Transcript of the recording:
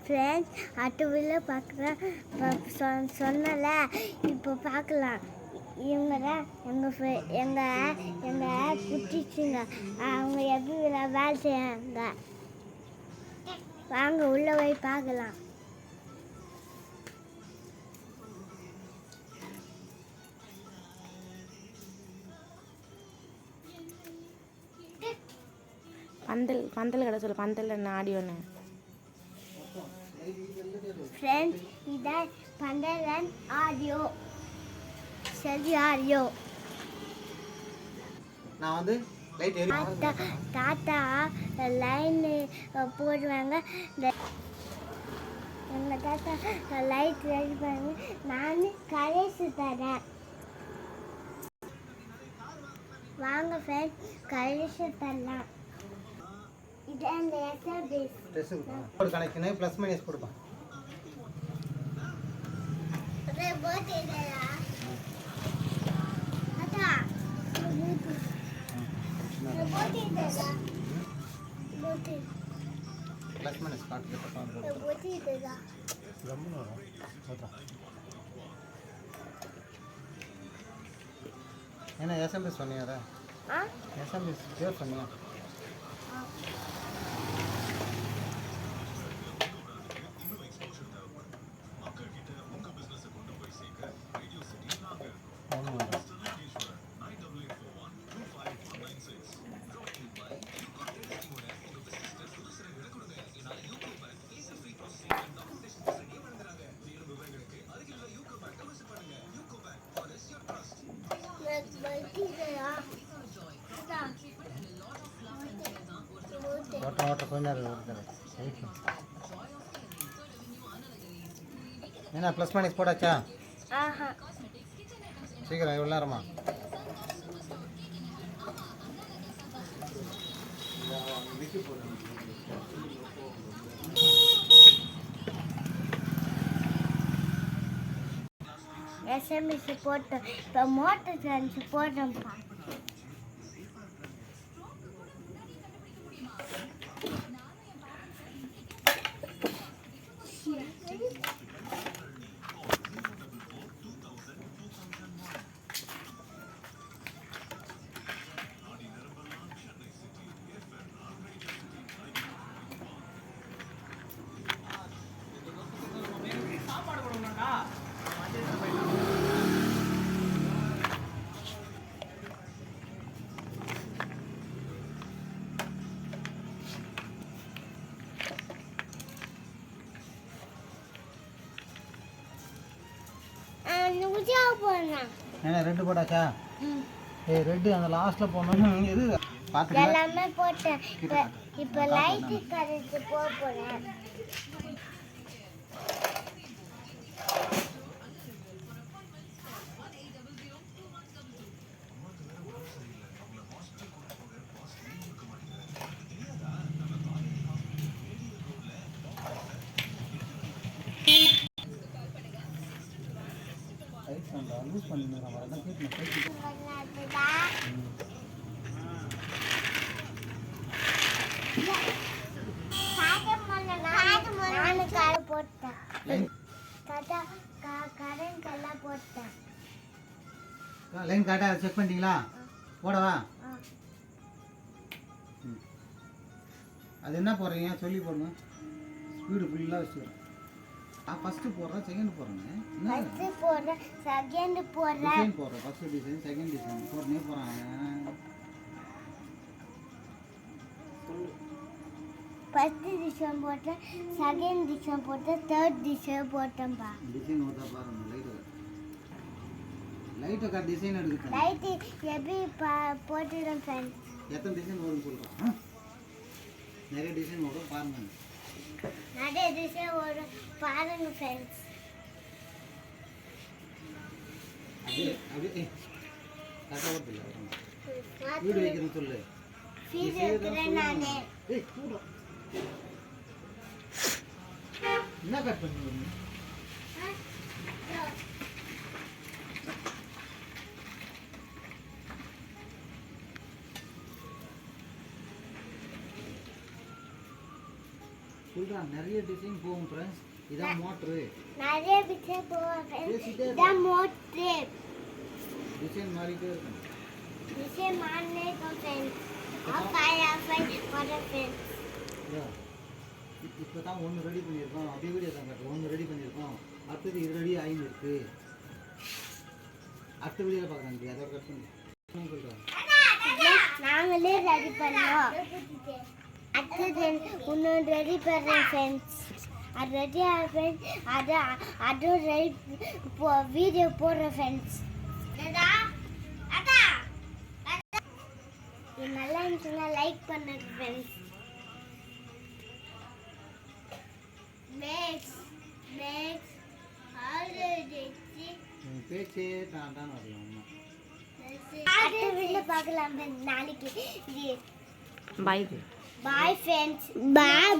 Friends அட்டுவில் பார்க்குறேன் சொன்னல இப்போ பார்க்கலாம். இவங்க தான் எங்கள் குட்டிச்சுங்க. அவங்க எப்படி வேலை செய்யாங்க. வாங்க உள்ளே போய் பார்க்கலாம். பந்தல் கடை சொல்லு. பந்தல் என்ன ஆடியோன்னு ஃப்ரெண்ட்ஸ் இதான் பந்தல் அண்ட் ஆடியோ. சரி ஆடியோ. நான் வந்து தாத்தா லைன் போடுவாங்க. எங்கள் தாத்தா லைட் ரெடி பண்ணி நான் கடைசி தரேன். வாங்க ஃப்ரெண்ட்ஸ் கடைசி தரலாம். இதான் இந்த எஸ்எஸ் கணக்குன்னு ப்ளஸ் மைனஸ் கொடுப்பா. ப்ளஸ் மைனஸ் என்ன எஸ்எம்பிஎஸ் சொன்னியாரா? எஸ்எம்பிஎஸ் பேர் சொன்னியா? ஓட்ட கொஞ்ச நேரம் என்ன ப்ளஸ் மைனஸ் போட்டாச்சா? சீக்கிரம் எவ்வளோ நேரமா? எஸ்எம்எஸ் போட்டோம். இப்போ மோட்டர் சயின்ஸ் போட்டோம்ப்பா. என்ன ரெட்டு போட்டாச்சா? ரெட்டு அந்த லாஸ்ட்ல போடணும். எது பாத்து எல்லாமே போட்டேன். இப்போ லைட் கரெக்ட் போறேன். லூஸ் பண்ணிடுறேன். வரதான் கேட்கணும். லைன் காட்டா செக் பண்ணிட்டீங்களா? போடவா? அது என்ன போடுறீங்க சொல்லி போடணும். ஸ்பீடு ஃபுல்லாக வச்சுக்கிறேன். ஃபர்ஸ்ட் போடுறேன், செகண்ட் போடுறேன். ஃபர்ஸ்ட் போடுறேன், செகண்ட் போடுறேன். டிசைன் போடுறேன். ஃபர்ஸ்ட் டிசைன், செகண்ட் டிசைன் போடுனே போறாங்க. ஃபர்ஸ்ட் டிசைன் போட்டேன், செகண்ட் டிசைன் போட்டேன், தேர்ட் டிசைன் போட்டேன்பா. டிசைன் ஓதா பாருங்க. லைட் கார்டு டிசைன் எடுத்து லைட் எப்படி போட்டுறேன் फ्रेंड्स. எத்தனை டிசைன் வரும்னு சொல்றேன். நிறைய டிசைன் வரும் பாருங்க. நிறைய டிசைன் வரும் பாருங்க फ्रेंड्स. அப்படியே கட்ட ஓடல. வீடியோ வைக்கிறேன்னு சொல்லு. வீடியோ வைக்கிறேன் நானே. கூட என்ன கட் பண்ணுவீங்க? ஃபுல் இதுதான் நிறைய டிசைன் போகும் ஃப்ரெண்ட்ஸ். இதான் மோட்ரு. நிறைய பிக்சர் போவேன் பேசிட்டே இதான் மோட்ரு டிசைன் மாறிட்டே இருக்கும். விஷயம் மாறினே இருக்கும் ஃப்ரெண்ட்ஸ். ஃப்ரெண்ட்ஸ் இப்போ தான் ஒன்று ரெடி பண்ணியிருக்கோம். அப்படியே வீடியோ தான் காட்டுறோம். ஒன்று ரெடி பண்ணியிருக்கோம். அடுத்தது இது ரெடி ஆகின்னு இருக்கு. அடுத்த வீடியோவில் பார்க்குறாங்க. அதோட கட் பண்ணி சொல்கிறேன். நாங்களே ரெடி பண்ணோம். அடுத்தது இன்னொன்று ரெடி பண்ணுறேன் ஃப்ரெண்ட்ஸ். அது ரெடி ஆகும். அதுவும் ரெடி வீடியோ போடுறேன் ஃப்ரெண்ட்ஸ். இது நல்லா இருந்துச்சுன்னா லைக் பண்ணுங்க ஃப்ரெண்ட்ஸ். பேச்சே தான் வரலாம். அடுத்த வீடியோ பார்க்கலாம் friends. நாளைக்கு பாய் பாய் ஃப்ரெண்ட்ஸ். பாய்